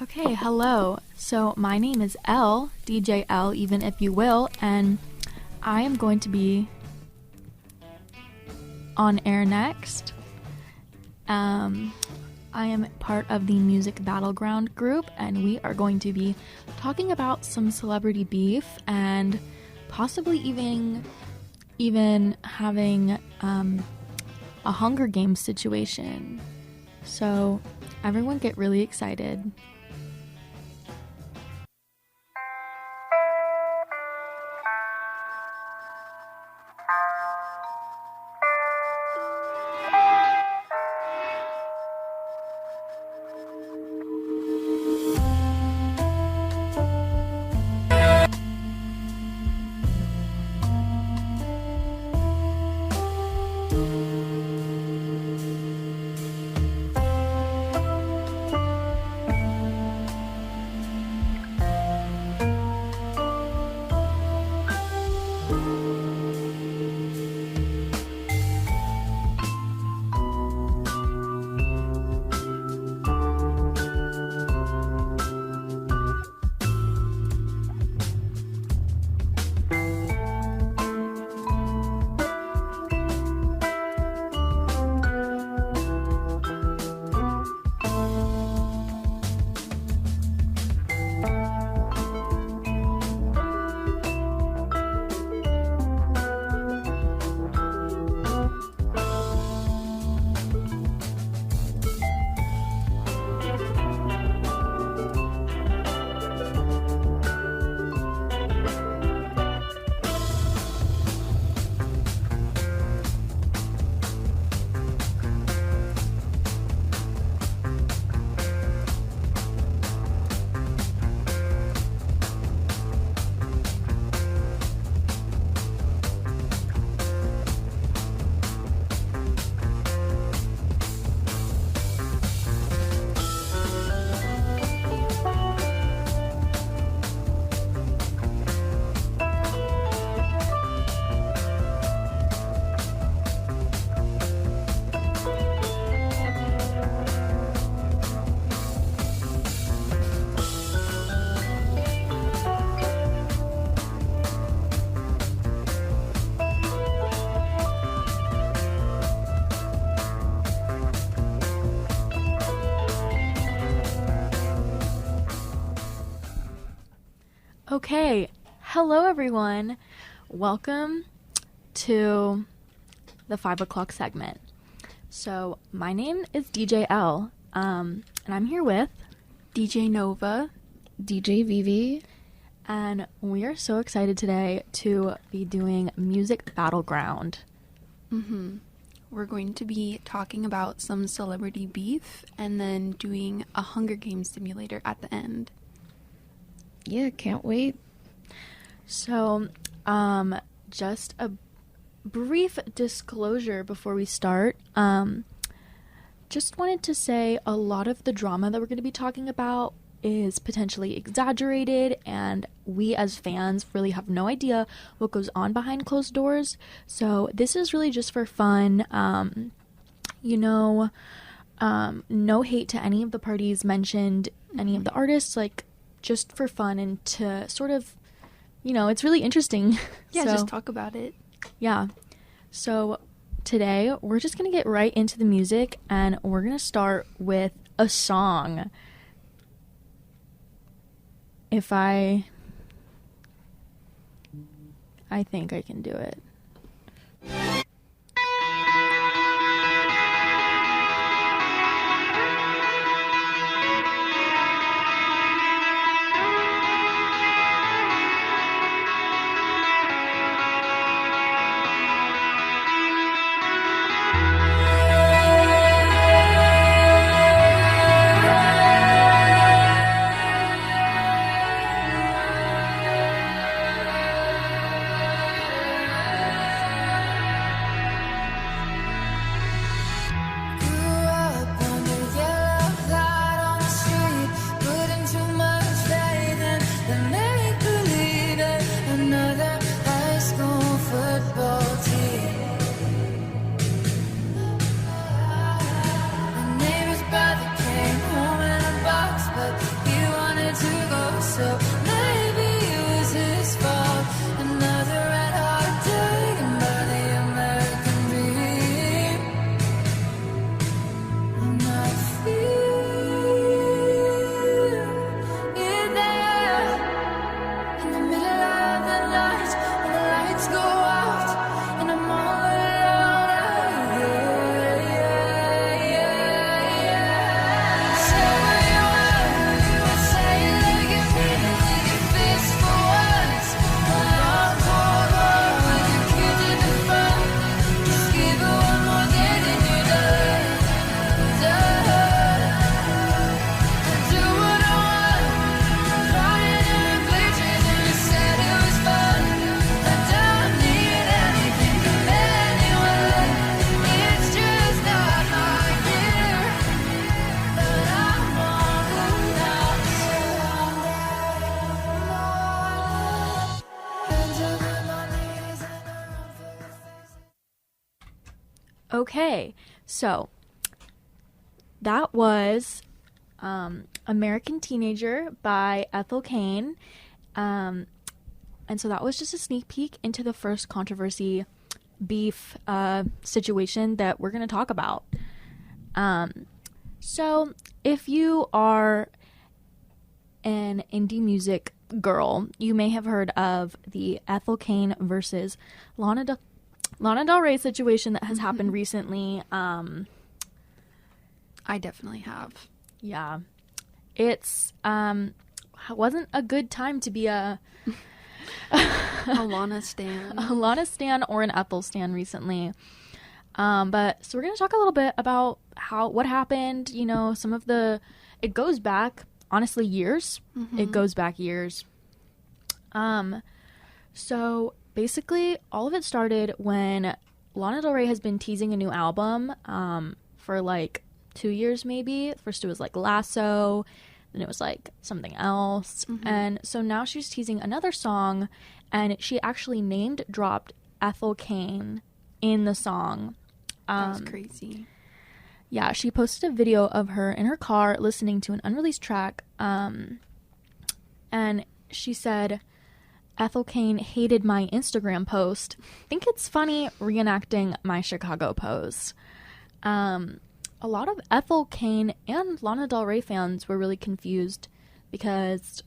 Okay, hello. So my name is L, DJ L, even if you will, and I am going to be on air next. I am part of the Music Battleground group, and we are going to be talking about some celebrity beef and possibly even having a Hunger Games situation. So everyone get really excited. Okay, hello everyone. Welcome to the 5 o'clock segment. So my name is DJ L, and I'm here with DJ Nova, DJ Vivi, and we are so excited today to be doing Music Battleground. We're going to be talking about some celebrity beef and then doing a Hunger Games simulator at the end. Yeah, can't wait. So, just a brief disclosure before we start. Just wanted to say a lot of the drama that we're going to be talking about is potentially exaggerated, and we as fans really have no idea what goes on behind closed doors. So this is really just for fun. No hate to any of the parties mentioned, any of the artists, like just for fun and to sort of, it's really interesting. Yeah, So, just talk about it. yeah. So today we're just going to get right into the music, and we're going to start with a song. If I think I can do it. Okay, so that was American Teenager by Ethel Cain. And so that was just a sneak peek into the first controversy beef situation that we're going to talk about. So if you are an indie music girl, you may have heard of the Ethel Cain versus Lana Del Rey situation that has happened recently. I definitely have. Yeah. It's wasn't a good time to be a Lana stan. a Lana stan or an Ethel stan recently. But so we're going to talk a little bit about what happened, you know, it goes back, honestly, years. It goes back years. So basically all of it started when Lana Del Rey has been teasing a new album, for like 2 years maybe. First it was like Lasso, then it was like something else. And so now she's teasing another song, and she actually named dropped Ethel Cain in the song. That's crazy. Yeah, she posted a video of her in her car listening to an unreleased track, and she said, Ethel Cain hated my Instagram post. Think it's funny reenacting my Chicago pose. A lot of Ethel Cain and Lana Del Rey fans were really confused because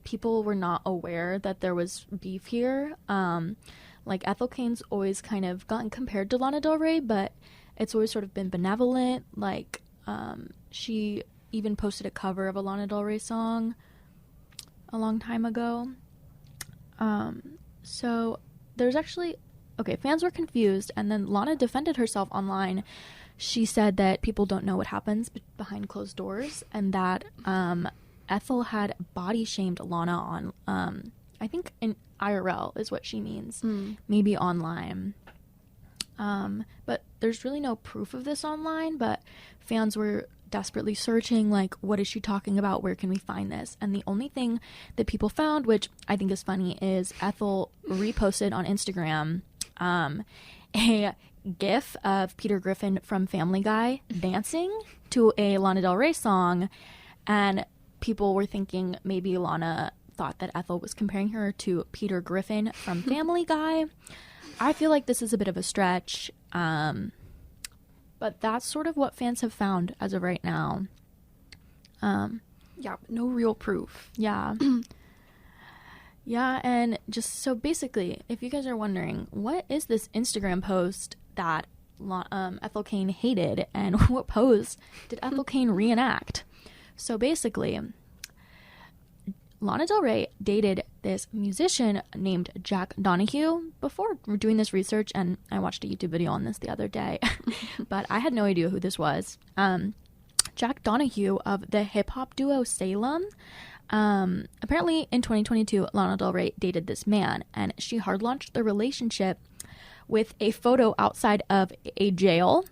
people were not aware that there was beef here. Like, Ethel Cain's always kind of gotten compared to Lana Del Rey, but it's always sort of been benevolent. Like, she even posted a cover of a Lana Del Rey song a long time ago. So there's actually... Okay, fans were confused, and then Lana defended herself online. She said that people don't know what happens behind closed doors, and that Ethel had body shamed Lana on, I think in IRL is what she means, maybe online. But there's really no proof of this online, but fans were desperately searching, like, what is she talking about? Where can we find this? And the only thing that people found, which I think is funny, is Ethel reposted on Instagram a GIF of Peter Griffin from Family Guy dancing to a Lana Del Rey song, and people were thinking maybe Lana thought that Ethel was comparing her to Peter Griffin from Family Guy. I feel like this is a bit of a stretch, but that's sort of what fans have found as of right now. Yeah, no real proof. Yeah. Yeah, and just so basically, if you guys are wondering, what is this Instagram post that Ethel Cain hated, and what pose did Ethel Cain reenact? So basically, Lana Del Rey dated this musician named Jack Donahue before doing this research, and I watched a YouTube video on this the other day, but I had no idea who this was. Jack Donahue of the hip-hop duo Salem. Apparently in 2022, Lana Del Rey dated this man, and she hard-launched the relationship with a photo outside of a jail,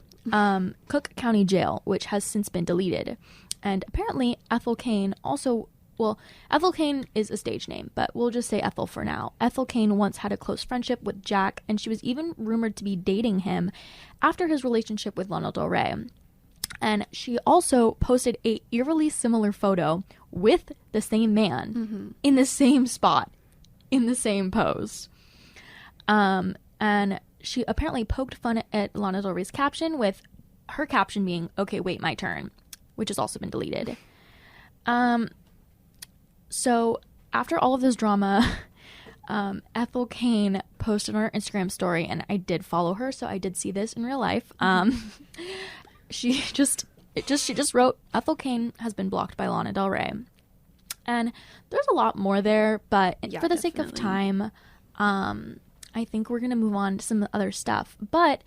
Cook County Jail, which has since been deleted. And apparently Ethel Cain also... Well, Ethel Cain is a stage name, but we'll just say Ethel for now. Ethel Cain once had a close friendship with Jack, and she was even rumored to be dating him after his relationship with Lana Del Rey. And she also posted a eerily similar photo with the same man in the same spot, in the same pose. And she apparently poked fun at Lana Del Rey's caption, with her caption being, "Okay, wait, my turn," which has also been deleted. So after all of this drama, Ethel Cain posted on her Instagram story, and I did follow her, so I did see this in real life. She just wrote, "Ethel Cain has been blocked by Lana Del Rey." And there's a lot more there, but for the sake of time, I think we're going to move on to some other stuff. But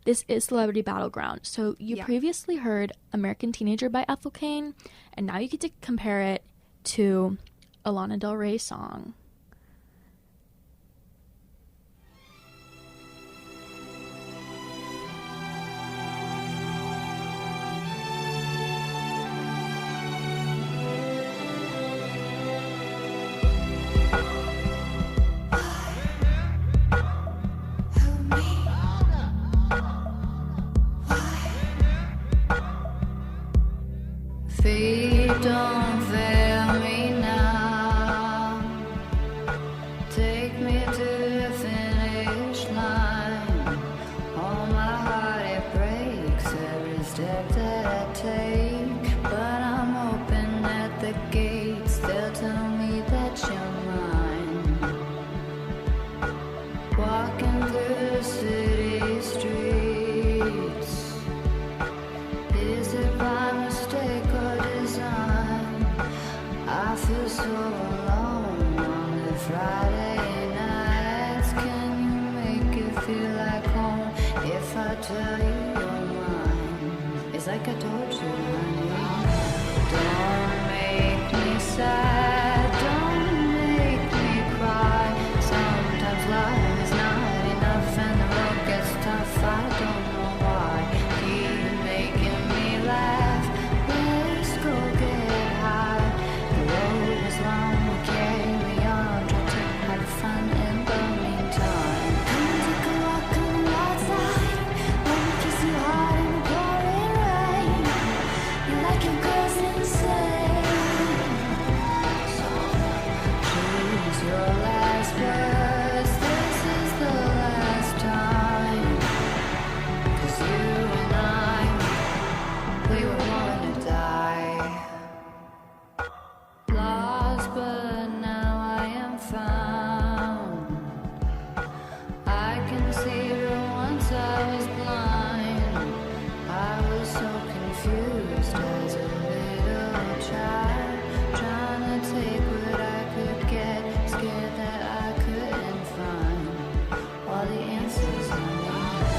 this is Celebrity Battleground. So you previously heard American Teenager by Ethel Cain, and now you get to compare it to a Lana Del Rey song. Feet don't fail me now. Take me to the finish line. Oh, my heart, it breaks every step that I take. But I'm hoping at the gates they'll tell me that you're mine. Walking through the city streets. Is it by mistake or design? I feel so alone on the Friday nights. Can you make it feel like home if I tell you you're mine? It's like I told you, honey. Don't make me sad, don't make me cry. Sometimes love is not enough and the road gets tough. I don't know why. Keep making me laugh. Let's go get high. The road is long, we carry on. Try to have fun in the meantime. Come and take a walk on the outside. Let me kiss you hard in the pouring rain. You like your girls insane. So choose your last words. This is the last time. 'Cause you and I, we were born to die. Lost, but now I am found. I can see her once I was blind. I was so confused as a little child, trying to take what I could get, scared that I couldn't find all the answers I need.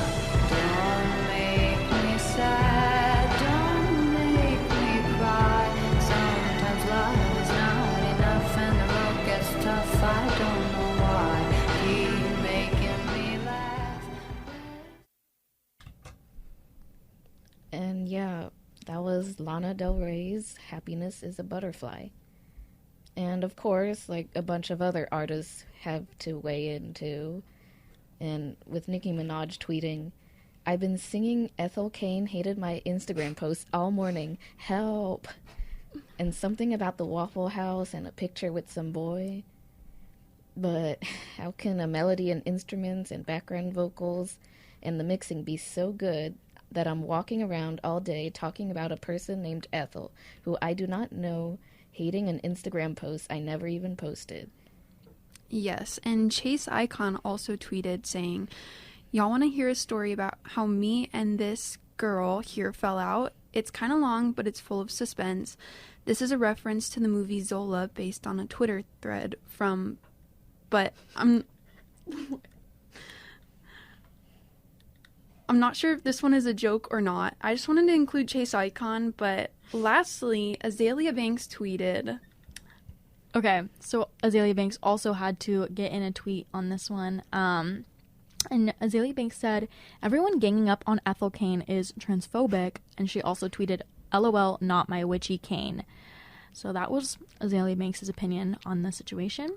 Don't make me sad, don't make me cry. Sometimes love is not enough and the road gets tough. I don't know why. Keep making me laugh. And yeah, that was Lana Del Rey's Happiness is a Butterfly. And of course, like a bunch of other artists have to weigh in too. And with Nicki Minaj tweeting, I've been singing Ethel Cain hated my Instagram post all morning. Help. And something about the Waffle House and a picture with some boy. But how can a melody and instruments and background vocals and the mixing be so good that I'm walking around all day talking about a person named Ethel, who I do not know, hating an Instagram post I never even posted? Yes, and Chase Icon also tweeted saying, y'all want to hear a story about how me and this girl here fell out? It's kind of long, but it's full of suspense. This is a reference to the movie Zola based on a Twitter thread from... But I'm not sure if this one is a joke or not. I just wanted to include Chase Icon, but lastly, Azalea Banks tweeted... Okay, so Azalea Banks also had to get in a tweet on this one. And Azalea Banks said, everyone ganging up on Ethel Cain is transphobic. And she also tweeted, LOL, not my witchy cane. So that was Azalea Banks' opinion on the situation.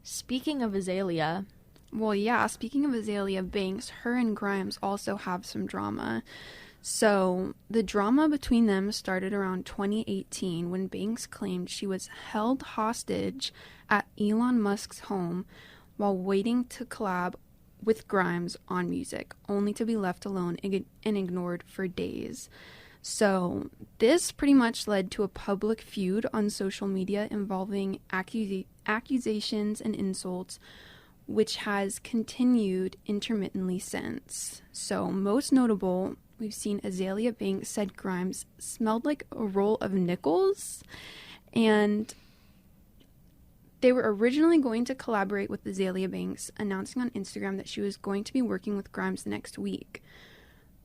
Speaking of Azalea... Well, yeah, speaking of Azalea Banks, her and Grimes also have some drama. So, the drama between them started around 2018 when Banks claimed she was held hostage at Elon Musk's home while waiting to collab with Grimes on music, only to be left alone and ignored for days. So, this pretty much led to a public feud on social media involving accusations and insults, which has continued intermittently since. So, most notable, we've seen Azalea Banks said Grimes smelled like a roll of nickels, and they were originally going to collaborate with Azalea Banks, announcing on Instagram that she was going to be working with Grimes next week.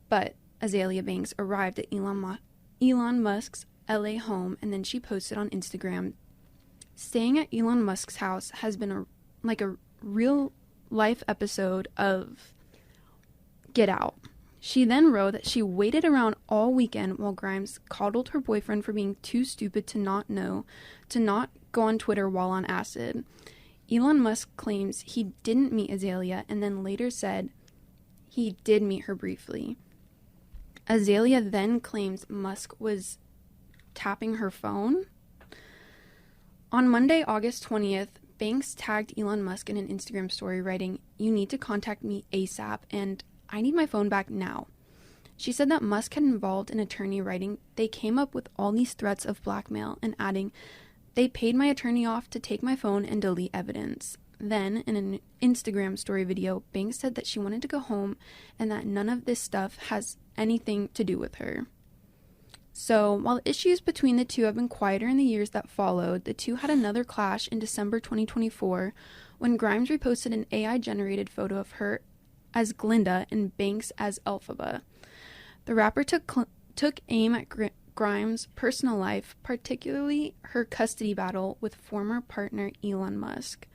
But Azalea Banks arrived at Elon Musk's LA home, and then she posted on Instagram, staying at Elon Musk's house has been a real life episode of Get Out. She then wrote that she waited around all weekend while Grimes coddled her boyfriend for being too stupid to not go on Twitter while on acid. Elon Musk claims he didn't meet Azalea and then later said he did meet her briefly. Azalea then claims Musk was tapping her phone. On Monday, August 20th, Banks tagged Elon Musk in an Instagram story writing, "You need to contact me ASAP and I need my phone back now." She said that Musk had involved an attorney writing, "They came up with all these threats of blackmail," and adding, "They paid my attorney off to take my phone and delete evidence." Then, in an Instagram story video, Banks said that she wanted to go home and that none of this stuff has anything to do with her. So, while issues between the two have been quieter in the years that followed, the two had another clash in December 2024 when Grimes reposted an AI-generated photo of her as Glinda and Banks as Elphaba. The rapper took aim at Grimes' personal life, particularly her custody battle with former partner Elon Musk.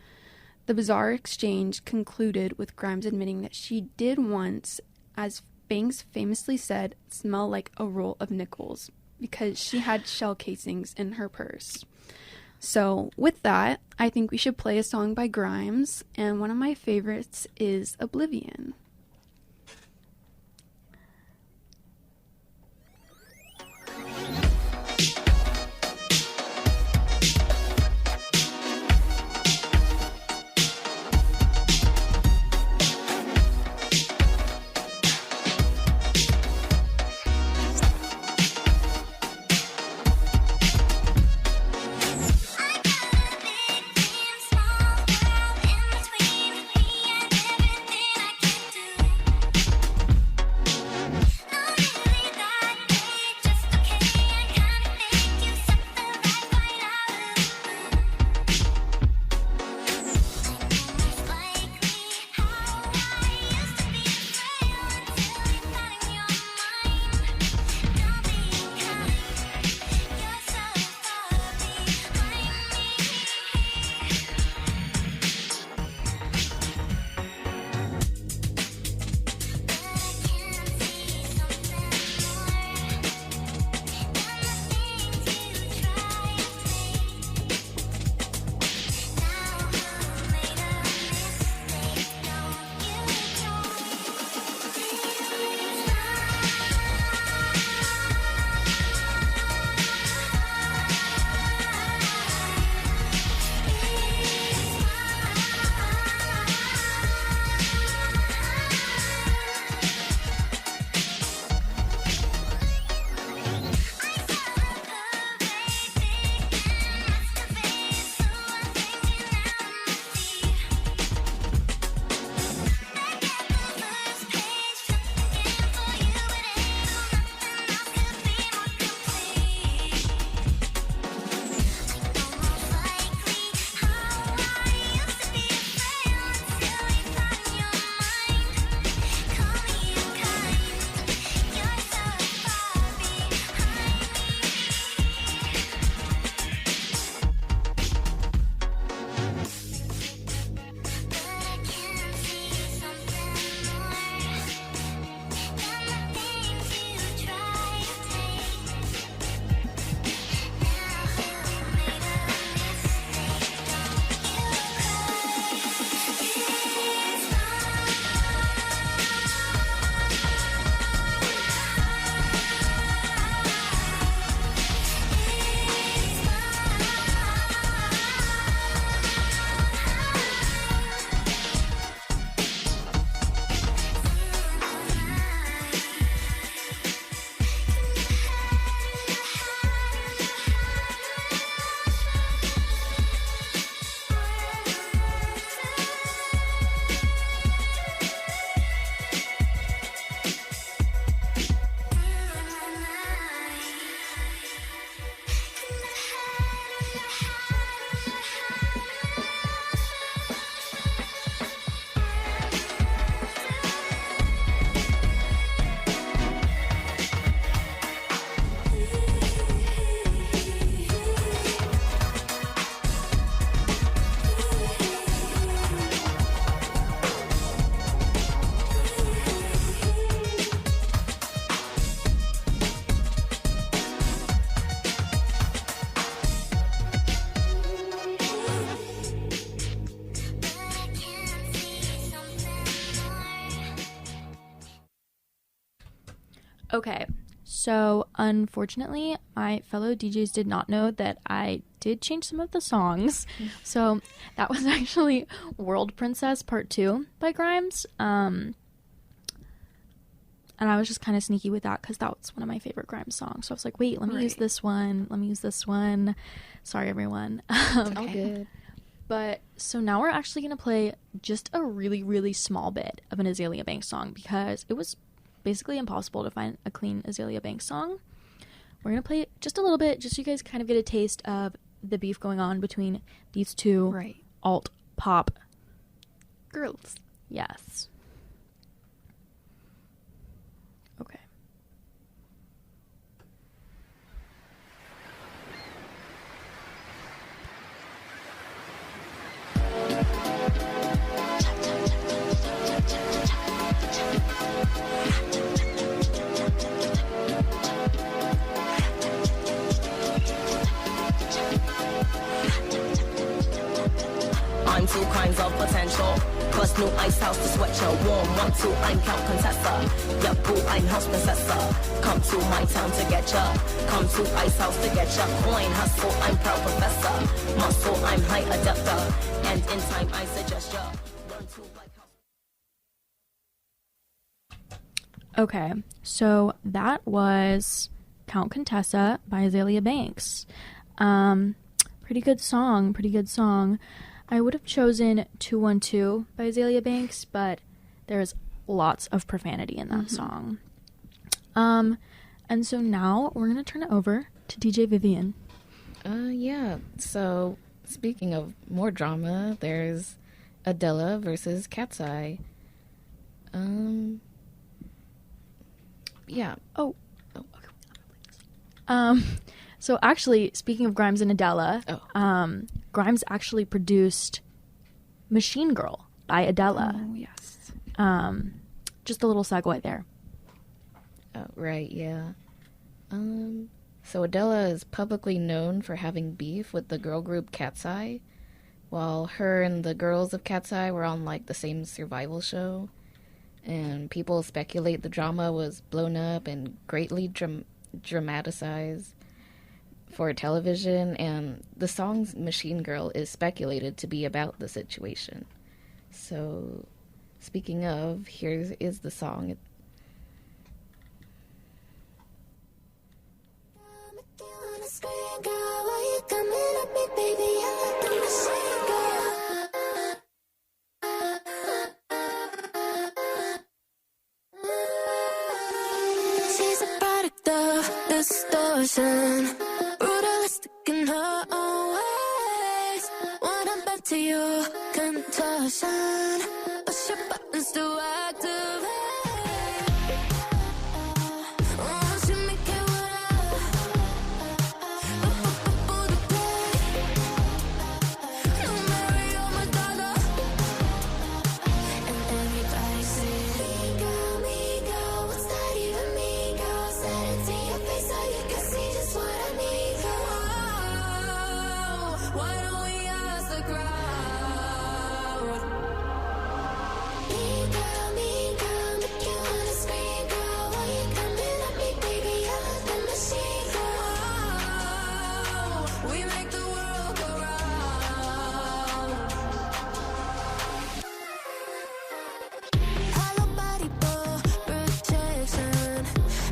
The bizarre exchange concluded with Grimes admitting that she did once, as Banks famously said, smell like a roll of nickels because she had shell casings in her purse. So with that, I think we should play a song by Grimes, and one of my favorites is Oblivion. Small world in between me and everything I can do. Okay, so unfortunately, my fellow DJs did not know that I did change some of the songs. So that was actually World Princess Part 2 by Grimes. And I was just kind of sneaky with that because that was one of my favorite Grimes songs. So I was like, wait, let me use this one. Let me use this one. Sorry, everyone. All good. But so now we're actually going to play just a really, really small bit of an Azalea Banks song because it was basically impossible to find a clean Azalea Banks song. We're going to play just a little bit just so you guys kind of get a taste of the beef going on between these two alt pop Girls. Yes. Okay. I'm two kinds of potential. Plus new ice house to sweat your warm. 1, 2, I'm Count Contessa. Yep, boo, I'm house princessa. Come to my town to get ya. Come to ice house to get ya. Coin hustle, I'm proud professor. Muscle, I'm high adapter. And in time, I suggest ya. Run to like house. Okay, so that was Count Contessa by Azalea Banks. Pretty good song, pretty good song. I would have chosen 212 by Azalea Banks, but there's lots of profanity in that song. And so now we're going to turn it over to DJ Vivian. Yeah. So, speaking of more drama, there's Adela versus Cat's Eye. Yeah. So actually, speaking of Grimes and Adela, Grimes actually produced Machine Girl by Adela. Oh, yes. Just a little segue there. Oh, right, yeah. So Adela is publicly known for having beef with the girl group Cat's Eye, while her and the girls of Cat's Eye were on, like, the same survival show. And people speculate the drama was blown up and greatly dramatized for television, and the song's Machine Girl is speculated to be about the situation. So, speaking of, here is the song. She's a product of distortion, brutalistic in her own ways. When I'm back to your contortion, push your buttons to activate. Won't you make it what the play? No Mario Madonna, and everybody sing. Me girl, what's that even mean, girl? Said it to your face so you can see just what I mean. Whoa, why don't we ask the crowd? Mean girl, make you wanna scream, girl. Why you coming at me, baby? I love the machine, girl. We make the world go round. Hollow body ball protection.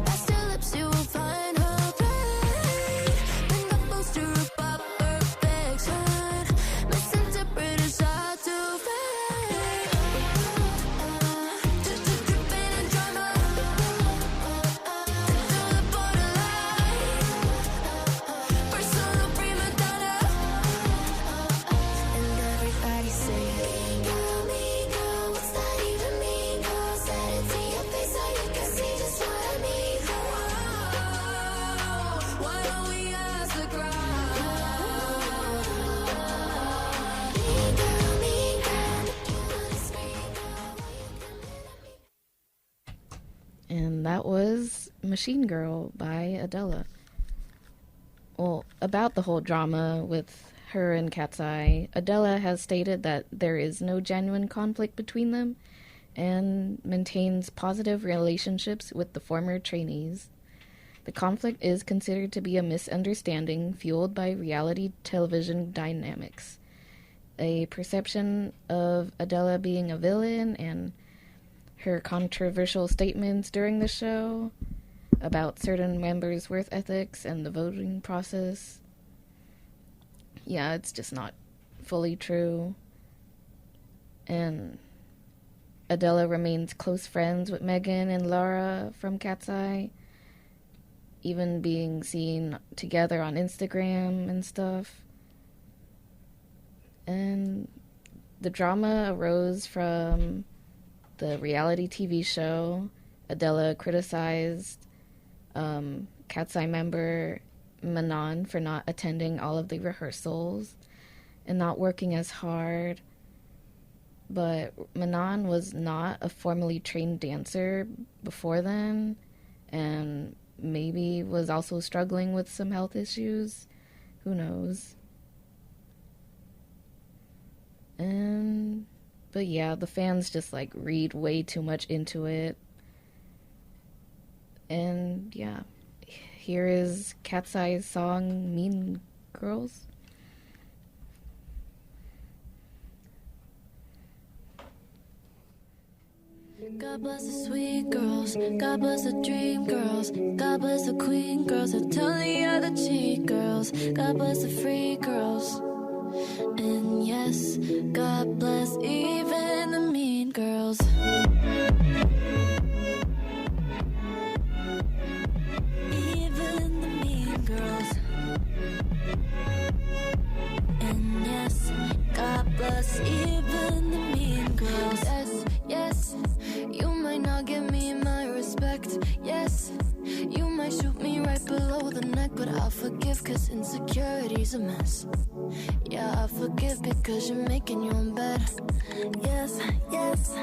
Past your lips, you will find her pain. Bring the booster up perfection. Misinterpreted, shot to fade. Just dripping in drama. To the borderline. Personal prima donna. And everybody sing. Me girl, what's that even mean, girl? Said it to your face so you can see just what I mean. Why don't we ask the crowd? Mean girl, make you wanna scream, girl. And that was Machine Girl by Adela. Well, about the whole drama with her and Cat's Eye, Adela has stated that there is no genuine conflict between them, and maintains positive relationships with the former trainees. The conflict is considered to be a misunderstanding fueled by reality television dynamics, a perception of Adela being a villain, and her controversial statements during the show about certain members' work ethics and the voting process. Yeah, it's just not fully true. And Adela remains close friends with Megan and Laura from Cat's Eye, even being seen together on Instagram and stuff. And the drama arose from the reality TV show. Adela criticized Cat's Eye member Manon for not attending all of the rehearsals and not working as hard. But Manon was not a formally trained dancer before then, and maybe was also struggling with some health issues. Who knows? But yeah, the fans just like read way too much into it. And yeah, here is Cat's Eye's song Mean Girls. God bless the sweet girls, God bless the dream girls, God bless the queen girls, I tell the other cheat girls, God bless the free girls, and yes, God bless even the mean girls. Even the mean girls. And yes, God bless even the mean girls. Yes, yes, you might not give me my respect. Yes, you might shoot me right below the neck, but I'll forgive cause insecurity's a mess. Yeah, I'll forgive because you're making your own bed. Yes, yes,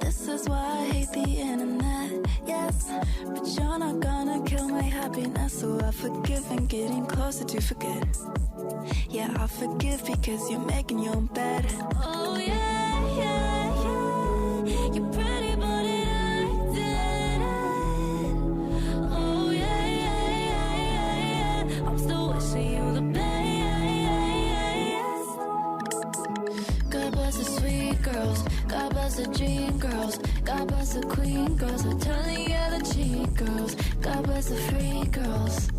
this is why I hate the internet. Yes, but you're not gonna kill my happiness, so I forgive and getting closer to forget. Yeah, I forgive because you're making your own bed. Oh yeah, yeah, yeah, you're pretty but it I didn't. Oh yeah, yeah, yeah, yeah, I'm still wishing you the best. God bless the sweet girls, God bless the dream girls, God bless the queen girls, I tell the other cheat girls, God bless the free girls.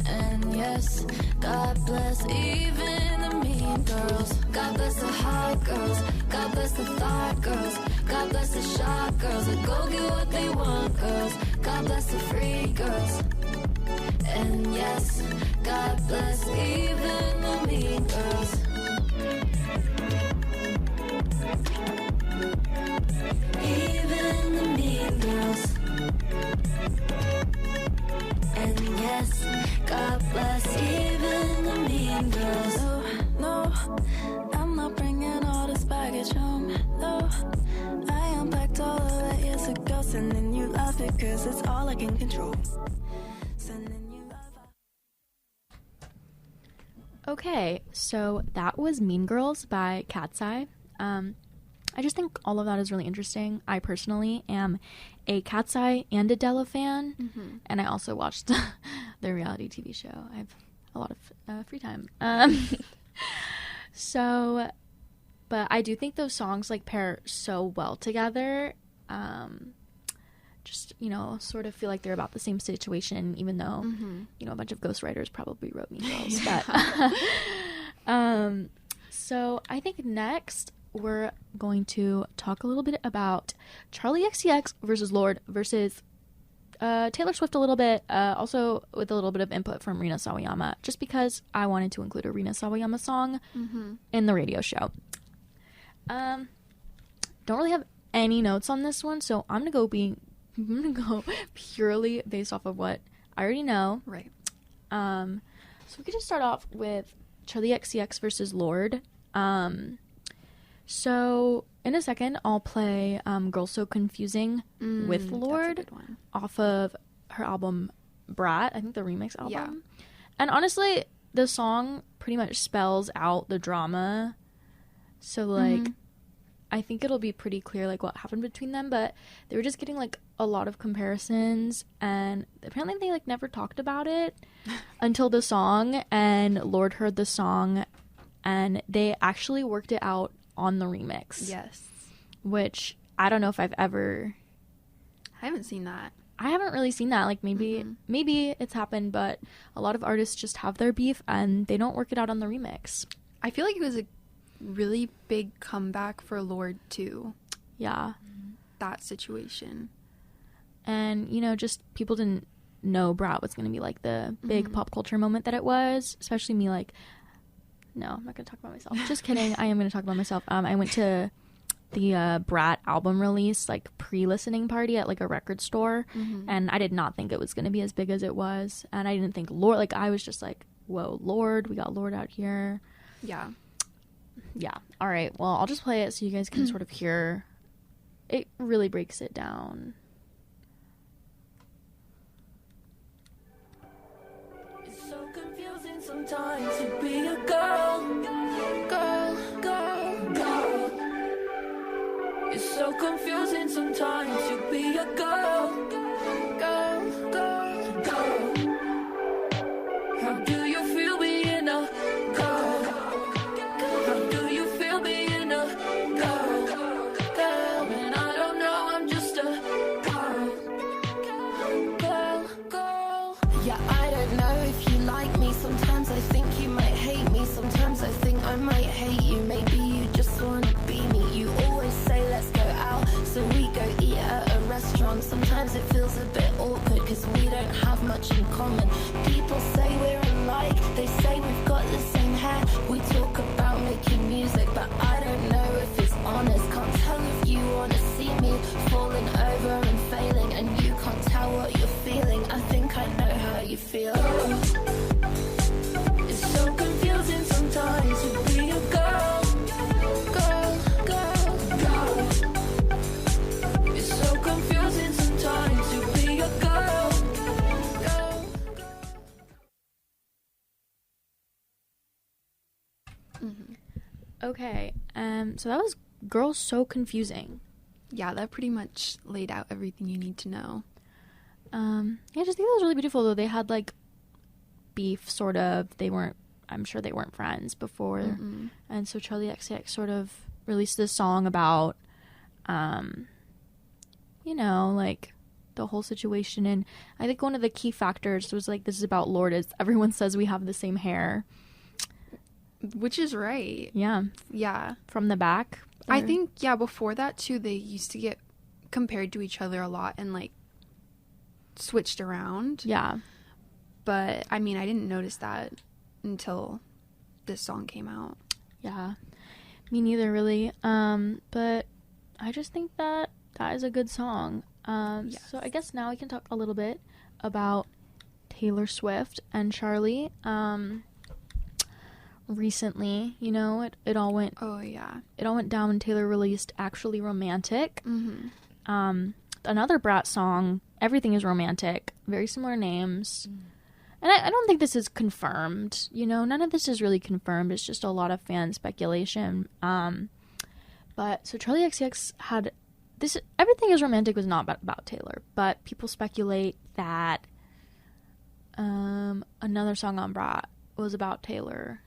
And yes, God bless even the mean girls. God bless the hot girls, God bless the thought girls, God bless the shy girls that go get what they want girls. God bless the free girls. And yes, God bless even the mean girls. Even the mean girls. And yes, God bless even the mean girls. No, no, I'm not bringing all this baggage home. No, I unpacked all of it years ago. Sending you love because it's all I can control. Sending you love. Okay, so that was Mean Girls by Cat's Eye. I just think all of that is really interesting. I personally am a Cat's Eye and Adela fan, and I also watched the reality TV show. I have a lot of free time. But I do think those songs like pair so well together. Just, sort of feel like they're about the same situation, even though, a bunch of ghostwriters probably wrote Mean Girls. But, so I think next we're going to talk a little bit about Charlie XCX versus Lorde versus Taylor Swift a little bit, also with a little bit of input from Rina Sawayama, just because I wanted to include a Rina Sawayama song in the radio show. Don't really have any notes on this one, so I'm gonna go purely based off of what I already know. Right. So we could just start off with Charlie XCX versus Lorde. So in a second, I'll play "Girl So Confusing" with Lorde off of her album Brat. I think the remix album. Yeah. And honestly, the song pretty much spells out the drama. So like, I think it'll be pretty clear like what happened between them, but they were just getting like a lot of comparisons, and apparently they like never talked about it until the song, and Lorde heard the song and they actually worked it out on the remix. Yes. Which I don't know if I haven't seen that. I haven't really seen that. Like maybe it's happened, but a lot of artists just have their beef and they don't work it out on the remix. I feel like it was a really big comeback for Lorde too. Yeah. That situation. And, you know, just people didn't know Brat was going to be like the big pop culture moment that it was, especially me. Like, no, I'm not going to talk about myself. Just kidding. I am going to talk about myself. I went to the Brat album release, like, pre-listening party at, like, a record store, and I did not think it was going to be as big as it was, and I didn't think Lorde, like, I was just like, whoa, Lorde, we got Lorde out here. Yeah. All right, well, I'll just play it so you guys can sort of hear. It really breaks it down. It's so confusing sometimes to be a girl. It's so confusing sometimes to be a girl. How do you feel being a girl? How do you feel being a girl? And I don't know, I'm just a girl. Yeah, I don't know if you like me. Sometimes I think you might hate me. Sometimes I think I might hate you. Maybe you just wanna be me. You always say let's go out, so we go eat at a restaurant. Sometimes it feels a bit awkward cause we don't have much in common. People say we're alike, they say we've got the same hair. We talk about making music, but I don't know if it's honest. Can't tell if you wanna see me falling over and failing, and you can't tell what you're feeling. I think I know how you feel. It's so confusing sometimes to be a girl. It's so confusing sometimes to be a girl. Okay, so that was Girls So Confusing. Yeah, that pretty much laid out everything you need to know. Yeah, I just think that was really beautiful, though. They had, like, beef, sort of. I'm sure they weren't friends before. And so Charlie XCX sort of released this song about, you know, like, the whole situation. And I think one of the key factors was, like, this is about Lorde, is everyone says we have the same hair. Which is right. Yeah. Yeah. From the back. I think, yeah, before that, too, they used to get compared to each other a lot and, like, switched around. Yeah. But, I mean, I didn't notice that until this song came out. Yeah. Me neither, really. But I just think that is a good song. Yes. So I guess now we can talk a little bit about Taylor Swift and Charlie. Recently, you know, it all went down when Taylor released Actually Romantic. Another Brat song, Everything Is Romantic, very similar names. And I don't think this is confirmed, you know, none of this is really confirmed. It's just a lot of fan speculation. But so Charlie XCX had this, Everything Is Romantic was not about Taylor, but people speculate that another song on Brat was about Taylor.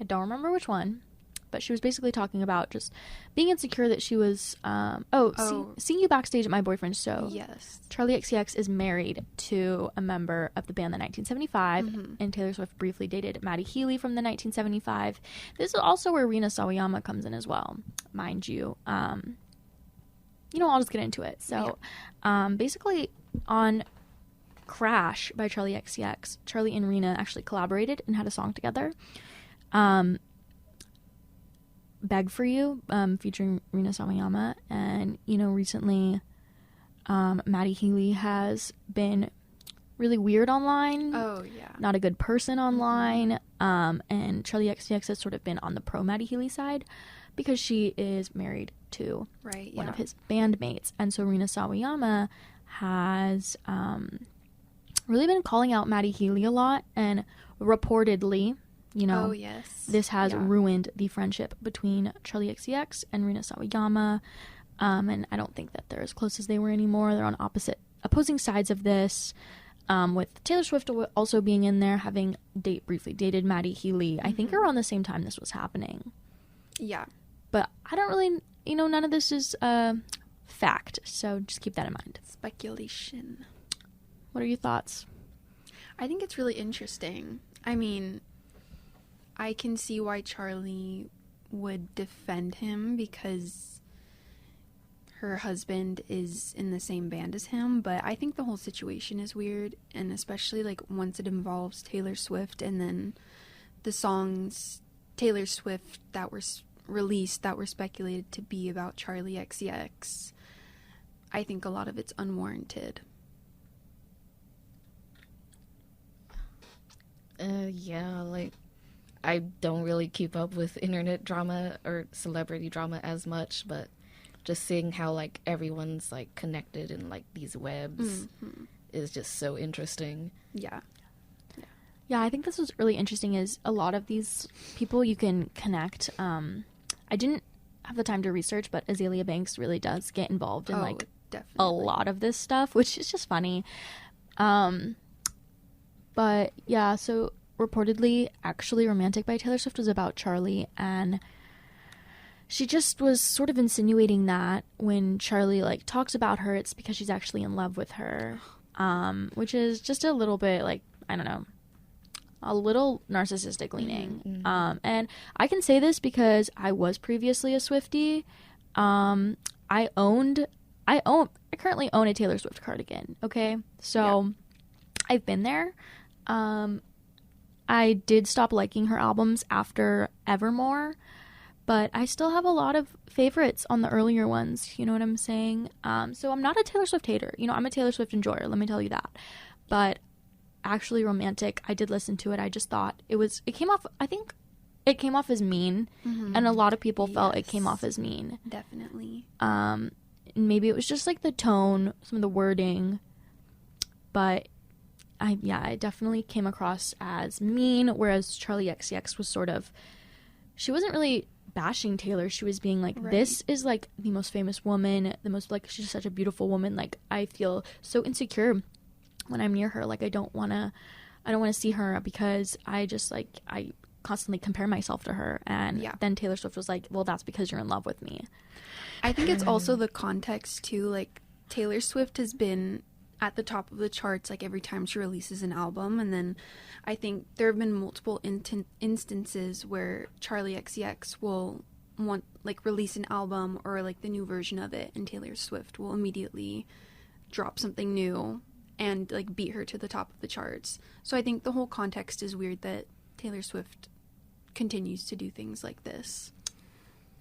I don't remember which one, but she was basically talking about just being insecure that she was, seeing you backstage at my boyfriend's show. Yes. Charlie XCX is married to a member of the band The 1975, and Taylor Swift briefly dated Maddie Healy from the 1975. This is also where Rina Sawayama comes in as well, mind you. You know, I'll just get into it. So, basically, on Crash by Charlie XCX, Charlie and Rina actually collaborated and had a song together. Beg For You, featuring Rina Sawayama. And, you know, recently, Maddie Healy has been really weird online. Oh, yeah. Not a good person online. And Charlie XCX has sort of been on the pro Maddie Healy side because she is married to one of his bandmates. And so Rina Sawayama has really been calling out Maddie Healy a lot, and reportedly, you know, Oh, yes. this has Yeah. ruined the friendship between Charlie XCX and Rina Sawayama. And I don't think that they're as close as they were anymore. They're on opposing sides of this. With Taylor Swift also being in there, having briefly dated Maddie Healy. I think around the same time this was happening. Yeah. But I don't really, none of this is fact. So just keep that in mind. Speculation. What are your thoughts? I think it's really interesting. I mean, I can see why Charlie would defend him because her husband is in the same band as him, but I think the whole situation is weird, and especially like once it involves Taylor Swift and then the songs Taylor Swift that were released that were speculated to be about Charlie XCX. I think a lot of it's unwarranted. Yeah, like, I don't really keep up with internet drama or celebrity drama as much, but just seeing how, like, everyone's, like, connected in, like, these webs is just so interesting. Yeah. Yeah, I think this was really interesting is a lot of these people you can connect. I didn't have the time to research, but Azealia Banks really does get involved in, like, definitely. a lot of this stuff, which is just funny. But yeah, so reportedly, Actually Romantic by Taylor Swift was about Charlie, and she just was sort of insinuating that when Charlie, like, talks about her, it's because she's actually in love with her, which is just a little bit, like, I don't know, a little narcissistic leaning. And I can say this because I was previously a Swiftie. I currently own a Taylor Swift cardigan, okay? So I've been there. I did stop liking her albums after Evermore, but I still have a lot of favorites on the earlier ones, you know what I'm saying? So I'm not a Taylor Swift hater. I'm a Taylor Swift enjoyer, let me tell you that. But Actually Romantic, I did listen to it. I just thought it came off as mean, and a lot of people felt it came off as mean. Definitely. Maybe it was just like the tone, some of the wording, but it definitely came across as mean, whereas Charlie XCX was she wasn't really bashing Taylor. She was being like, this is like the most famous woman, she's such a beautiful woman. Like, I feel so insecure when I'm near her. Like, I don't want to see her because I constantly compare myself to her. And then Taylor Swift was like, well, that's because you're in love with me. I think it's also the context too. Like, Taylor Swift has been at the top of the charts like every time she releases an album, and then I think there have been multiple instances where Charlie XCX will release an album or like the new version of it, and Taylor Swift will immediately drop something new and like beat her to the top of the charts. So I think the whole context is weird that Taylor Swift continues to do things like this.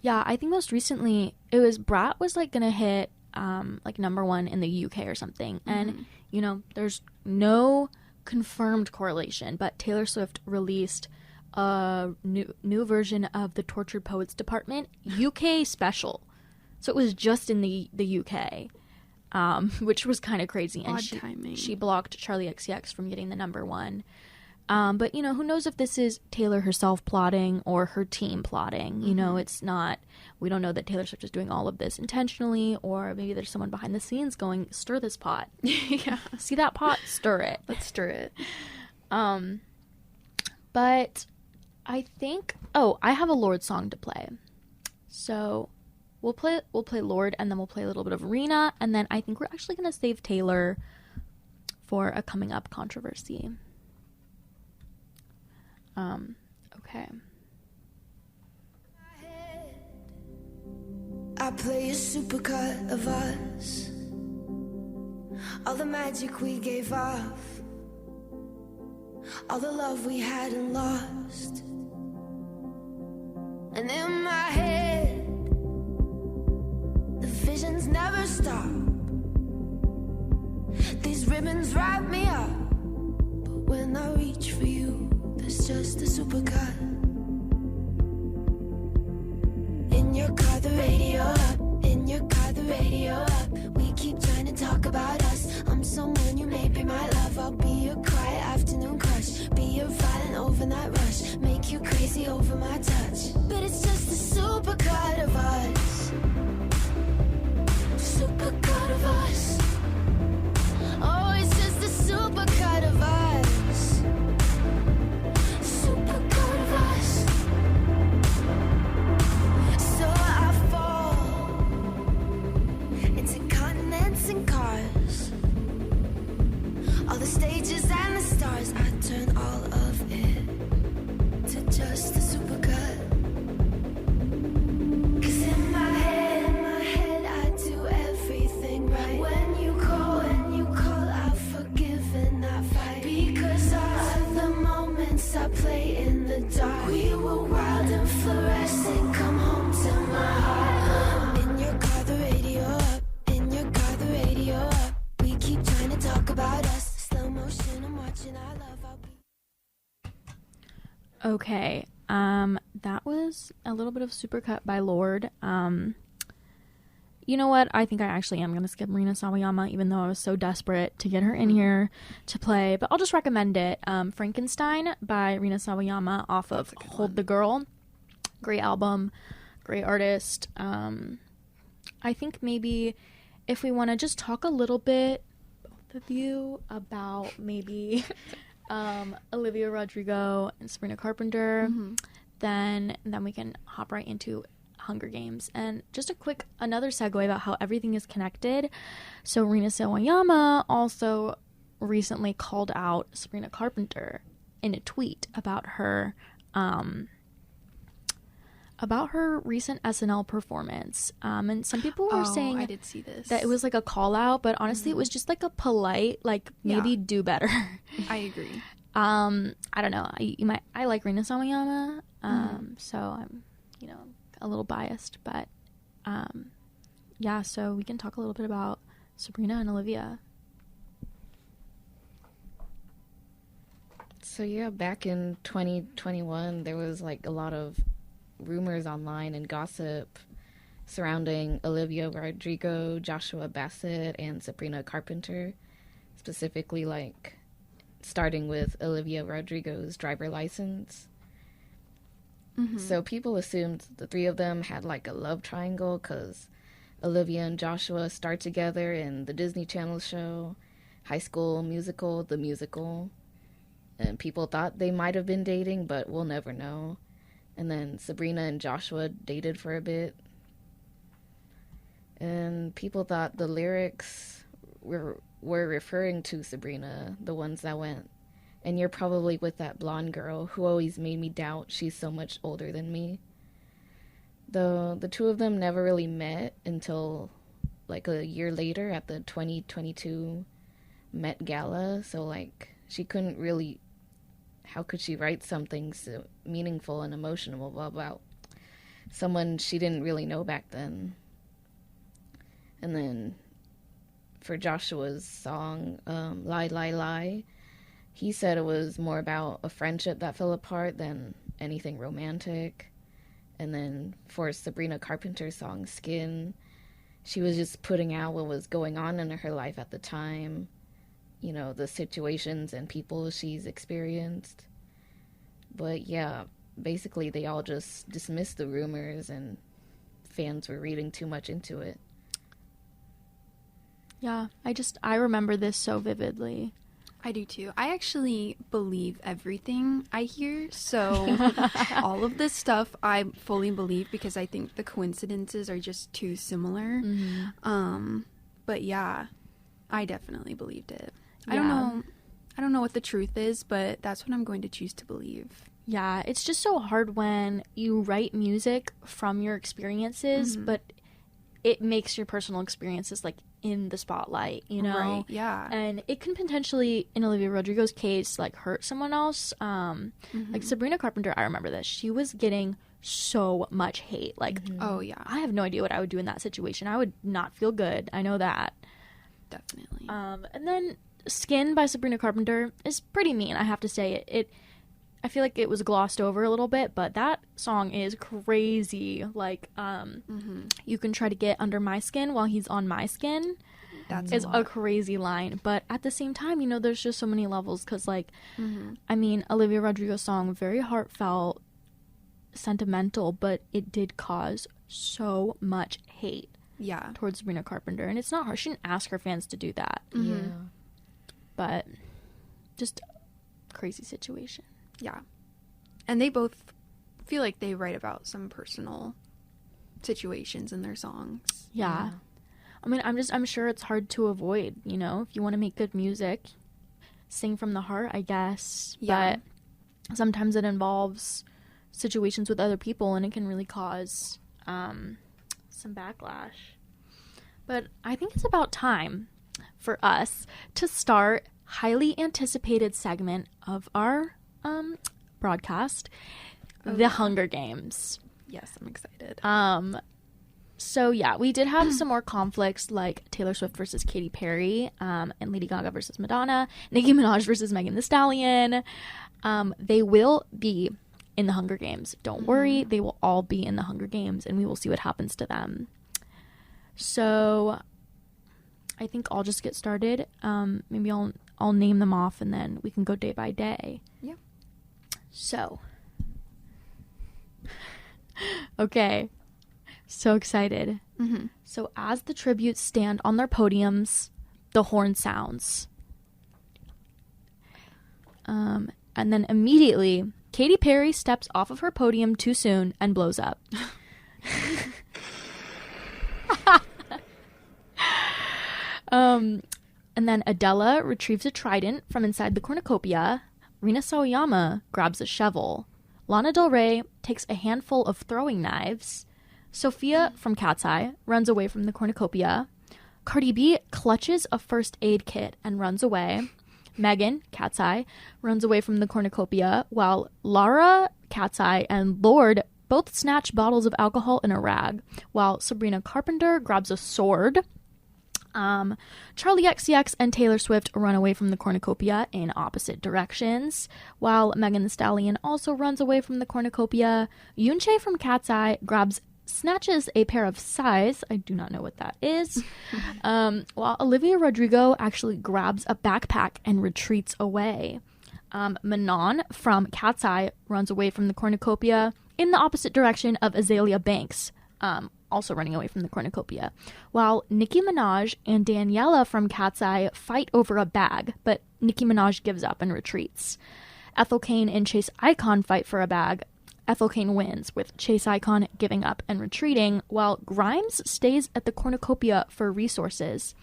Yeah, I think most recently it was Brat was like gonna hit like #1 in the UK or something, and there's no confirmed correlation, but Taylor Swift released a new version of the Tortured Poets Department UK special, so it was just in the UK, which was kind of crazy. And timing. She blocked Charlie XCX from getting the #1. But who knows if this is Taylor herself plotting or her team plotting. It's not, we don't know that Taylor Swift is doing all of this intentionally, or maybe there's someone behind the scenes going, stir this pot. Yeah. See that pot? Stir it. Let's stir it. But I think, I have a Lorde song to play. So we'll play Lorde, and then we'll play a little bit of Rina, and then I think we're actually going to save Taylor for a coming up controversy. Okay. I play a supercut of us, all the magic we gave off, all the love we hadn't lost. And in my head, the visions never stop. These ribbons wrap me up, but when I reach for you, there's just a supercut. In your car, the radio up. In your car, the radio up. We keep trying to talk about us. I'm someone you may be my love. I'll be your quiet afternoon crush. Be your violent overnight rush, make you crazy over my touch. But it's just a supercut of us. Supercut of us. Oh, it's just a supercut of us. Supercut of us. So I fall into continents and cars. All the stages and the stars, I turn all of it to just a supercut. 'Cause in my head, I do everything right. When you call, I forgive and I fight. Because of the moments I play in the dark. We were wild and fluorescent, come home to my heart. In your car, the radio up. In your car, the radio up. We keep trying to talk about us. Slow motion, I'm watching, I love how Okay, that was a little bit of Supercut by Lorde. You know what? I think I actually am going to skip Rina Sawayama, even though I was so desperate to get her in here to play. But I'll just recommend it. Frankenstein by Rina Sawayama off of Hold the Girl. Great album, great artist. I think maybe if we want to just talk a little bit, both of you, about maybe Olivia Rodrigo and Sabrina Carpenter, then we can hop right into Hunger Games. And just a quick another segue about how everything is connected. So Rina Sawayama also recently called out Sabrina Carpenter in a tweet about her recent SNL performance. And some people were saying I did see this. that it was like a call out, but honestly it was just like a polite, like, maybe do better. I agree. I don't know. I like Rina Sawayama, so I'm, a little biased, but yeah, so we can talk a little bit about Sabrina and Olivia. So yeah, back in 2021, there was like a lot of rumors online and gossip surrounding Olivia Rodrigo, Joshua Bassett, and Sabrina Carpenter, specifically like starting with Olivia Rodrigo's driver license. So people assumed the three of them had like a love triangle because Olivia and Joshua starred together in the Disney Channel show High School Musical, the musical. And people thought they might have been dating, but we'll never know. And then Sabrina and Joshua dated for a bit. And people thought the lyrics were referring to Sabrina, the ones that went, "And you're probably with that blonde girl who always made me doubt she's so much older than me." Though the two of them never really met until like a year later at the 2022 Met Gala. So like she couldn't really, how could she write something so meaningful and emotional about someone she didn't really know back then? And then for Joshua's song, Lie, Lie, Lie, he said it was more about a friendship that fell apart than anything romantic. And then for Sabrina Carpenter's song, Skin, she was just putting out what was going on in her life at the time, the situations and people she's experienced. But yeah, basically they all just dismissed the rumors and fans were reading too much into it. Yeah, I remember this so vividly. I do too. I actually believe everything I hear. So all of this stuff I fully believe because I think the coincidences are just too similar. But yeah, I definitely believed it. Yeah. I don't know what the truth is, but that's what I'm going to choose to believe. Yeah, it's just so hard when you write music from your experiences, but it makes your personal experiences like in the spotlight, Right, yeah. And it can potentially, in Olivia Rodrigo's case, like hurt someone else. Like Sabrina Carpenter, I remember this. She was getting so much hate. Like, oh yeah, I have no idea what I would do in that situation. I would not feel good. I know that. Definitely. And then Skin by Sabrina Carpenter is pretty mean, I have to say. I feel like it was glossed over a little bit, but that song is crazy. Like, you can try to get under my skin while he's on my skin. That's is a a lot. crazy line. But at the same time, you know, there's just so many levels because, like, Mhm. I mean, Olivia Rodrigo's song, very heartfelt, sentimental, but it did cause so much hate Yeah. towards Sabrina Carpenter. And it's not her. She didn't ask her fans to do that. Mm-hmm. Yeah. But just crazy situation. Yeah. And they both feel like they write about some personal situations in their songs. Yeah. I mean, I'm sure it's hard to avoid, you know, if you want to make good music, sing from the heart, I guess. Yeah. But sometimes it involves situations with other people and it can really cause some backlash. But I think it's about time for us to start highly anticipated segment of our broadcast, The Hunger Games. Yes, I'm excited. So yeah, we did have some more conflicts like Taylor Swift versus Katy Perry, and Lady Gaga versus Madonna, Nicki Minaj versus Megan Thee Stallion. They will be in the Hunger Games. Don't worry, they will all be in the Hunger Games, and we will see what happens to them. So I think I'll just get started. Maybe I'll name them off, and then we can go day by day. Yeah. So, okay. So excited. Mm-hmm. So as the tributes stand on their podiums, the horn sounds. And then immediately, Katy Perry steps off of her podium too soon and blows up. And then Adela retrieves a trident from inside the cornucopia. Rina Sawayama grabs a shovel. Lana Del Rey takes a handful of throwing knives. Sophia from Cat's Eye runs away from the cornucopia. Cardi B clutches a first aid kit and runs away. Megan, Cat's Eye, runs away from the cornucopia, while Lara, Cat's Eye, and Lorde both snatch bottles of alcohol in a rag, while Sabrina Carpenter grabs a sword. Charlie XCX and Taylor Swift run away from the cornucopia in opposite directions, while Megan Thee Stallion also runs away from the cornucopia. Yoonchae from Cat's Eye snatches a pair of sais. I do not know what that is. While Olivia Rodrigo actually grabs a backpack and retreats away. Manon from Cat's Eye runs away from the cornucopia in the opposite direction of Azalea Banks, also running away from the cornucopia. While Nicki Minaj and Daniela from Cat's Eye fight over a bag, but Nicki Minaj gives up and retreats. Ethel Cain and Chase Icon fight for a bag. Ethel Cain wins, with Chase Icon giving up and retreating, while Grimes stays at the cornucopia for resources.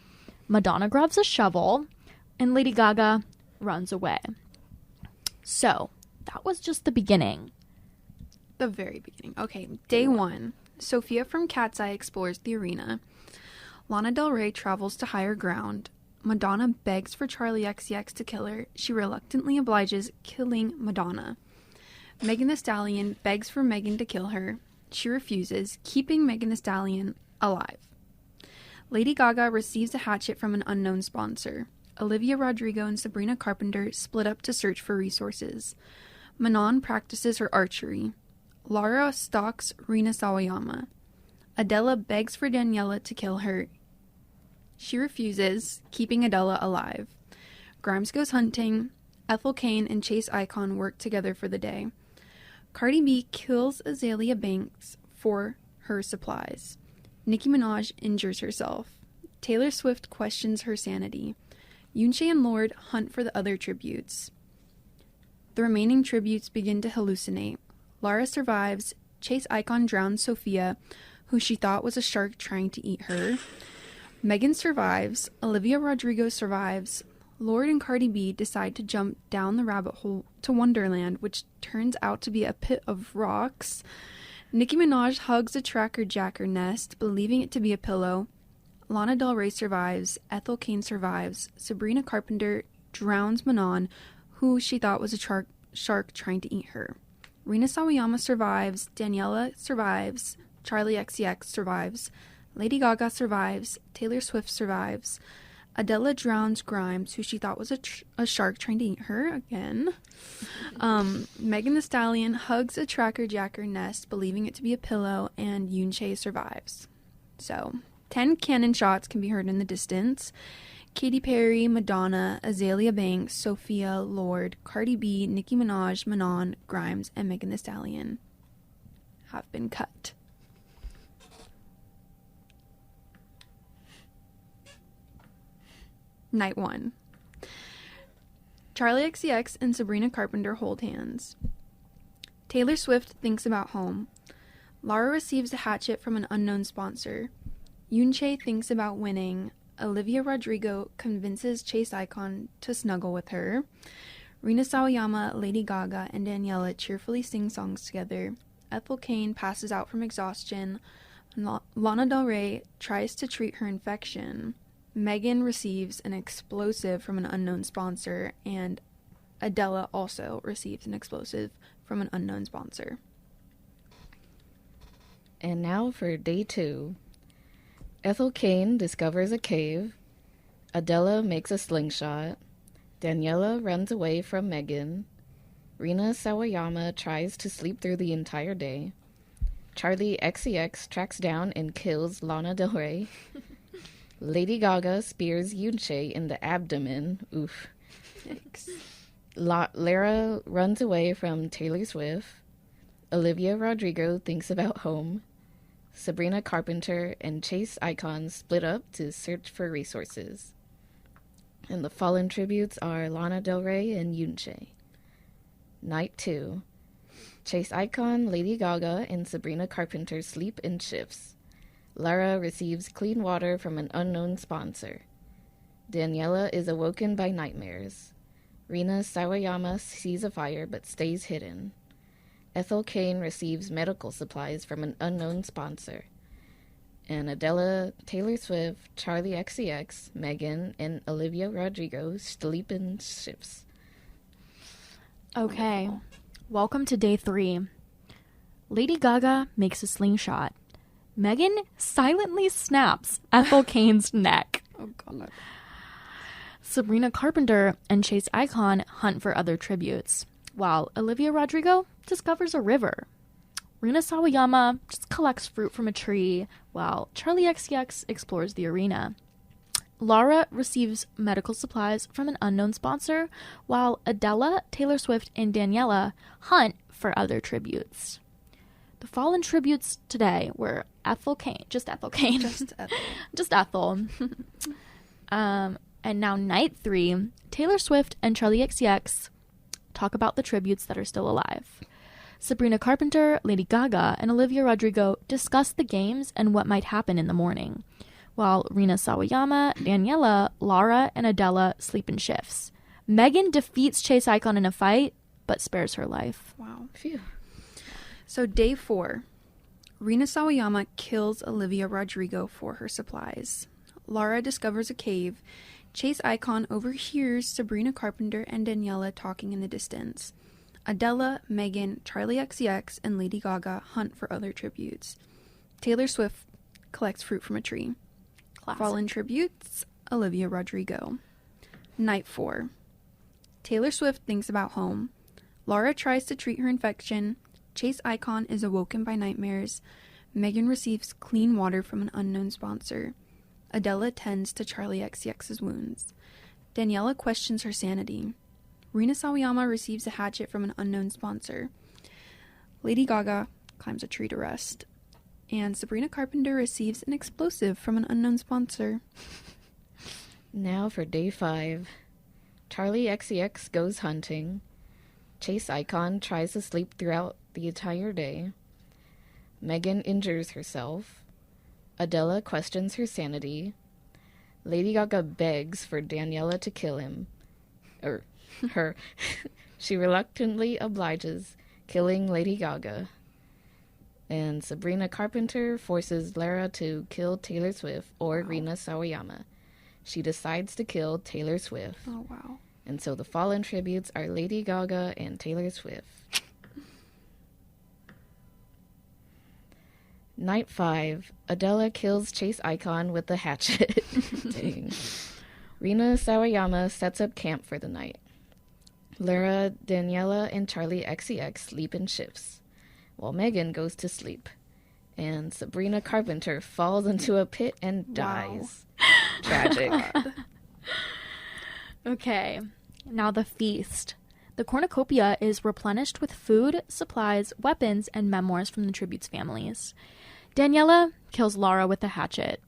Madonna grabs a shovel, and Lady Gaga runs away. So, that was just the beginning. The very beginning. Okay, day one. Sophia from Cat's Eye explores the arena. Lana Del Rey travels to higher ground. Madonna begs for Charlie XCX to kill her. She reluctantly obliges, killing Madonna. Megan Thee Stallion begs for Megan to kill her. She refuses, keeping Megan Thee Stallion alive. Lady Gaga receives a hatchet from an unknown sponsor. Olivia Rodrigo and Sabrina Carpenter split up to search for resources. Manon practices her archery. Lara stalks Rina Sawayama. Adela begs for Daniela to kill her. She refuses, keeping Adela alive. Grimes goes hunting. Ethel Cain and Chase Icon work together for the day. Cardi B kills Azalea Banks for her supplies. Nicki Minaj injures herself. Taylor Swift questions her sanity. Yoonchae and Lorde hunt for the other tributes. The remaining tributes begin to hallucinate. Lara survives. Chase Icon drowns Sophia, who she thought was a shark trying to eat her. Megan survives. Olivia Rodrigo survives. Lorde and Cardi B decide to jump down the rabbit hole to Wonderland, which turns out to be a pit of rocks. Nicki Minaj hugs a tracker jacker nest, believing it to be a pillow. Lana Del Rey survives. Ethel Cain survives. Sabrina Carpenter drowns Manon, who she thought was a shark trying to eat her. Rina Sawayama survives. Daniela survives. Charlie XCX survives. Lady Gaga survives. Taylor Swift survives. Adela drowns Grimes, who she thought was a shark trying to eat her again. Megan Thee Stallion hugs a tracker jacker nest, believing it to be a pillow, and Yoonchae survives. So, 10 cannon shots can be heard in the distance. Katy Perry, Madonna, Azalea Banks, Sophia, Lorde, Cardi B, Nicki Minaj, Manon, Grimes, and Megan Thee Stallion have been cut. Night 1. Charlie XCX and Sabrina Carpenter hold hands. Taylor Swift thinks about home. Lara receives a hatchet from an unknown sponsor. Yoonchae thinks about winning. Olivia Rodrigo convinces Chase Icon to snuggle with her. Rina Sawayama, Lady Gaga, and Daniela cheerfully sing songs together. Ethel Cain passes out from exhaustion. Lana Del Rey tries to treat her infection. Megan receives an explosive from an unknown sponsor, and Adele also receives an explosive from an unknown sponsor. And now for day 2. Ethel Cain discovers a cave. Adela makes a slingshot. Daniela runs away from Megan. Rina Sawayama tries to sleep through the entire day. Charlie XCX tracks down and kills Lana Del Rey. Lady Gaga spears Yoonchae in the abdomen. Oof. Thanks. Lara runs away from Taylor Swift. Olivia Rodrigo thinks about home. Sabrina Carpenter and Chase Icon split up to search for resources. And the fallen tributes are Lana Del Rey and Yoonchae. Night 2. Chase Icon, Lady Gaga, and Sabrina Carpenter sleep in shifts. Lara receives clean water from an unknown sponsor. Daniela is awoken by nightmares. Rina Sawayama sees a fire but stays hidden. Ethel Cain receives medical supplies from an unknown sponsor. And Adele, Taylor Swift, Charlie XCX, Megan, and Olivia Rodrigo sleep in shifts. Okay, welcome to day 3. Lady Gaga makes a slingshot. Megan silently snaps Ethel Cain's neck. Oh, God. Sabrina Carpenter and Chase Icon hunt for other tributes, while Olivia Rodrigo discovers a river. Rina Sawayama just collects fruit from a tree, while Charlie XCX explores the arena. Lara receives medical supplies from an unknown sponsor, while Adele, Taylor Swift, and Daniela hunt for other tributes. The fallen tributes today were Ethel Cain, just Ethel Cain. Just Ethel. Just Ethel. And now night 3, Taylor Swift and Charlie XCX talk about the tributes that are still alive. Sabrina Carpenter, Lady Gaga, and Olivia Rodrigo discuss the games and what might happen in the morning, while Rina Sawayama, Daniela, Lara, and Adele sleep in shifts. Megan defeats Chase Icon in a fight, but spares her life. Wow. Phew. So day 4. Rina Sawayama kills Olivia Rodrigo for her supplies. Lara discovers a cave. Chase Icon overhears Sabrina Carpenter and Daniela talking in the distance. Adele, Megan, Charlie XCX, and Lady Gaga hunt for other tributes. Taylor Swift collects fruit from a tree. Classic. Fallen tributes, Olivia Rodrigo. Night 4. Taylor Swift thinks about home. Lara tries to treat her infection. Chase Icon is awoken by nightmares. Megan receives clean water from an unknown sponsor. Adele tends to Charlie XCX's wounds. Daniela questions her sanity. Rina Sawayama receives a hatchet from an unknown sponsor. Lady Gaga climbs a tree to rest. And Sabrina Carpenter receives an explosive from an unknown sponsor. Now for day 5. Charlie XCX goes hunting. Chase Icon tries to sleep throughout the entire day. Megan injures herself. Adele questions her sanity. Lady Gaga begs for Daniela to kill him. Or her. She reluctantly obliges, killing Lady Gaga. And Sabrina Carpenter forces Lara to kill Taylor Swift or Rina Sawayama. She decides to kill Taylor Swift. Oh, wow. And so the fallen tributes are Lady Gaga and Taylor Swift. Night 5. Adele kills Chase Icon with the hatchet. Dang. Rina Sawayama sets up camp for the night. Lara, Daniela, and Charlie XCX sleep in shifts, while Megan goes to sleep. And Sabrina Carpenter falls into a pit and Wow. dies. Tragic. Okay, now the feast. The cornucopia is replenished with food, supplies, weapons, and memoirs from the tribute's families. Daniela kills Lara with a hatchet.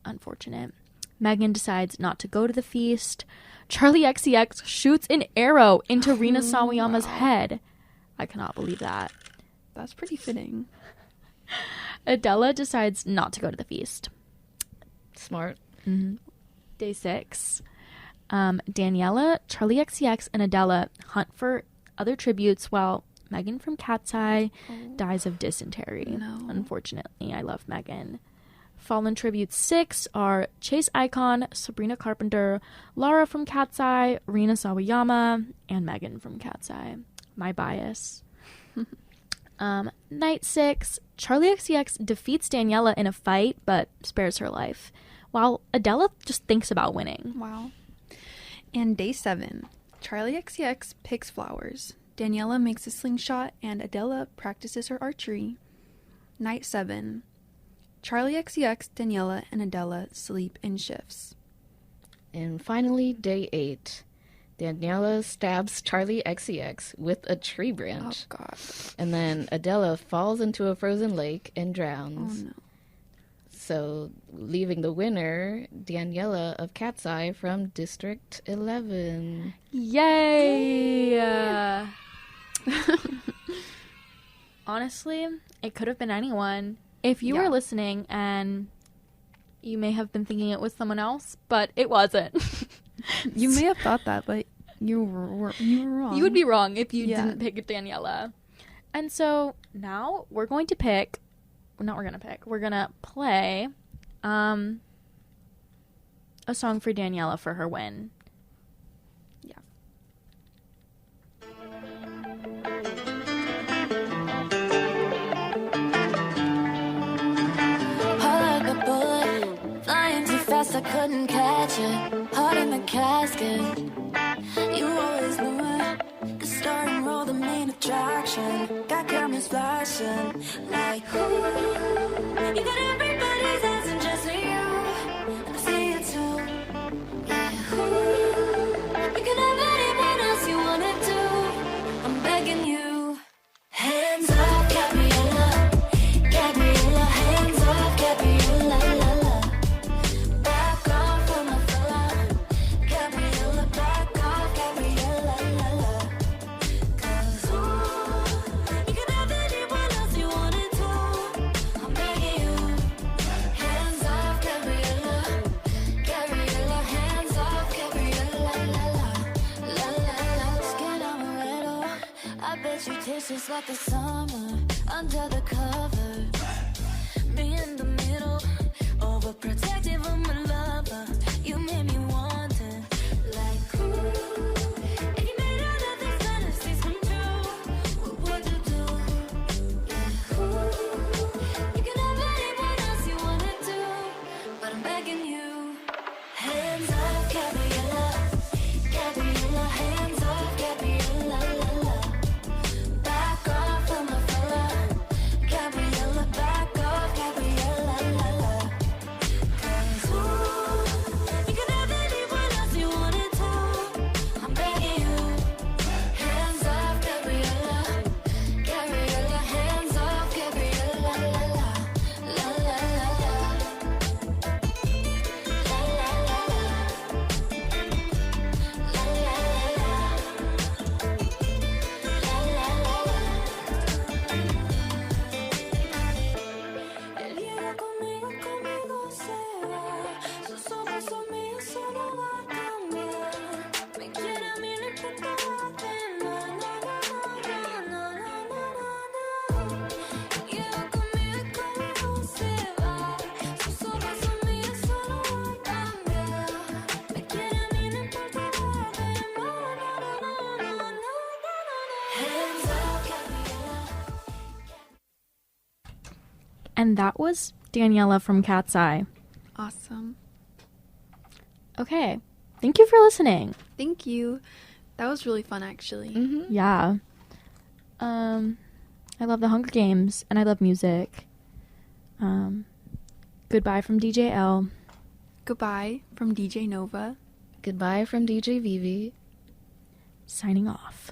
Unfortunate. Megan decides not to go to the feast. Charlie XCX shoots an arrow into Rina Sawayama's head. I cannot believe that. That's pretty fitting. Adela decides not to go to the feast. Smart. Day 6. Daniela, Charlie XCX, and Adela hunt for other tributes while Megan from Cat's Eye dies of dysentery. No. Unfortunately, I love Megan. Fallen tributes 6 are Chase Icon, Sabrina Carpenter, Lara from Cat's Eye, Rina Sawayama, and Megan from Cat's Eye. My bias. Night 6, Charlie XCX defeats Daniela in a fight, but spares her life, while Adela just thinks about winning. Wow. And day 7, Charlie XCX picks flowers. Daniela makes a slingshot, and Adela practices her archery. Night 7, Charlie XCX, Daniela, and Adela sleep in shifts. And finally, day 8. Daniela stabs Charlie XCX with a tree Oh, branch. God. And then Adela falls into a frozen lake and Oh, drowns. no. So, leaving the winner, Daniela of Cat's Eye from District 11. Yay! Honestly, it could have been anyone. If you Yeah. were listening and you may have been thinking it was someone else, but it wasn't. You may have thought that, but you were wrong. You would be wrong if you Yeah. didn't pick Daniela. And so now we're going to pick, we're going to play a song for Daniela for her win. Yeah. Heart like a bullet, flying too fast, I couldn't catch it. Heart in the casket, you always knew it. The star and roll, the main attraction. Got cameras flashing, like ooh. You got everybody's eyes and just you, and I see it too. Yeah, ooh. You can have anyone else you wanna do. I'm begging you, hands up, Gabriella. Gabriella, hands off, Gabriella, la la. Back off from my fella. Gabriella, back off, Gabriella, la la. 'Cause ooh, you can have anyone else you wanted to. I'm begging you, hands off, Gabriella. Gabriella, hands off, Gabriella, la la. La la la. Skin amaretto, I bet you taste just like the summer under the cover. Me in the middle, overprotective of my lover. You made me want it, like ooh. If you made all of these fantasies come true, what would you do? Yeah, ooh. You can have anyone else you wanna do, but I'm begging you. Hands off, Gabriella. Gabriella, hands off, Gabriella, la la. Back off from my fella. Gabriella, back off, Gabriella, la la. 'Cause ooh, you can have anyone else you wanted to. I'm begging you. Hands off, Gabriella. Gabriella, hands off, Gabriella, la la. La la la la. La la la la. La la la la. La la la la. El día conmigo se va. Sus ojos son míos, eso no va a cambiar. Me quiere a mí, no importa la pena. No, no, no, no, no, no, no. El día conmigo se va. Sus ojos son míos, eso no va a cambiar. Me quiere a mí, no importa la pena. No, no, no, no, no. Hands up, Gabriella. And that was Daniela from Cat's Eye. Awesome. Okay. Thank you for listening. Thank you. That was really fun, actually. Yeah. I love the Hunger Games and I love music. Goodbye from DJ L. Goodbye from DJ Nova. Goodbye from DJ Vivi. Signing off.